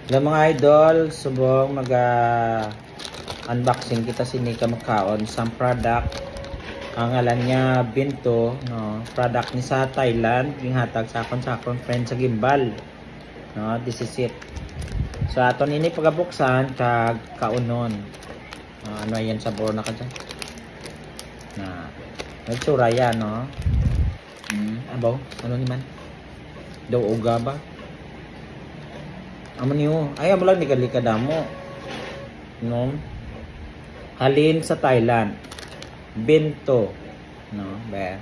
Hello mga idol, subong unboxing kita sinika makaon sa product. Ang ngalan niya Binto, no, product ni sa Thailand, ginghatag sa akon friend sa gimbal. No, this is it. So aton ini pagabuksan kag kaunon. Ano yan sabor na kadyan? Na, nagsura yan, no. Abaw, ano ni man? Daw uga ba? Amo niyo, ay amo lang ni kalikadamo. No? Halin sa Thailand. Binto. No, be.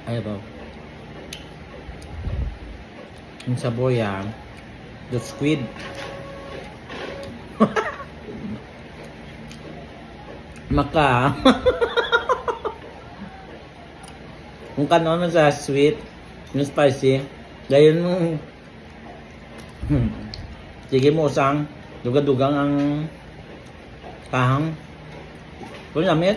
Ay ba. Yung sabor yan, the squid. Maka. Kung kanon sa sweet, yung spicy, dahil nung sige mo usang dugang-dugang ang kahang. Kung lamit.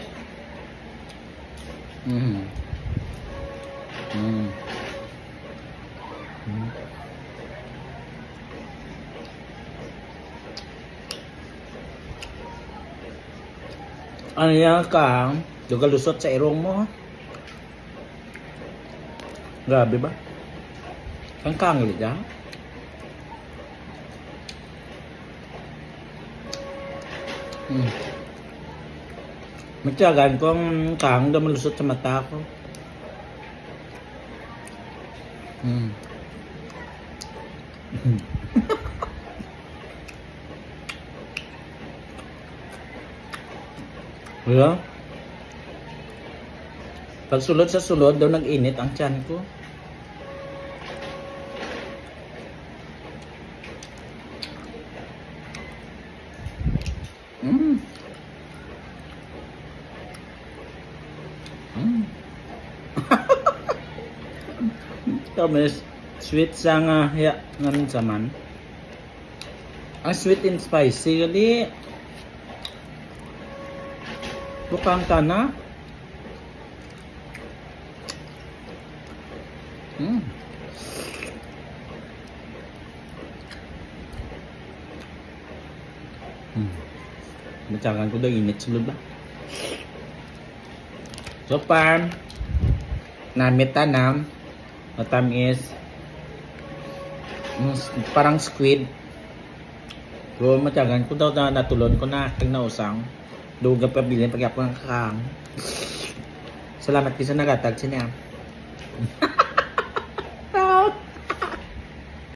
Ano yan ka? Dugalusot sa irong mo. Grabe ba? Ang kangil ka? Magtiyagan ko ang kang malusot sa mata ko. Wala? Pag sulod sa sulod daw nag-init ang tiyan ko. Tamis sweet sa nga ya ngamin saman. Ang sweet and spicy gali. Bukang tana. Matyagan ko daw init sulod ba? So far, namit tanam. Matamis. Parang squid. So matyagan ko daw na natulon ko na kag nausang. Duga pa bilhin pag ako ng kakang. Salamat kasi nagatag siya niya.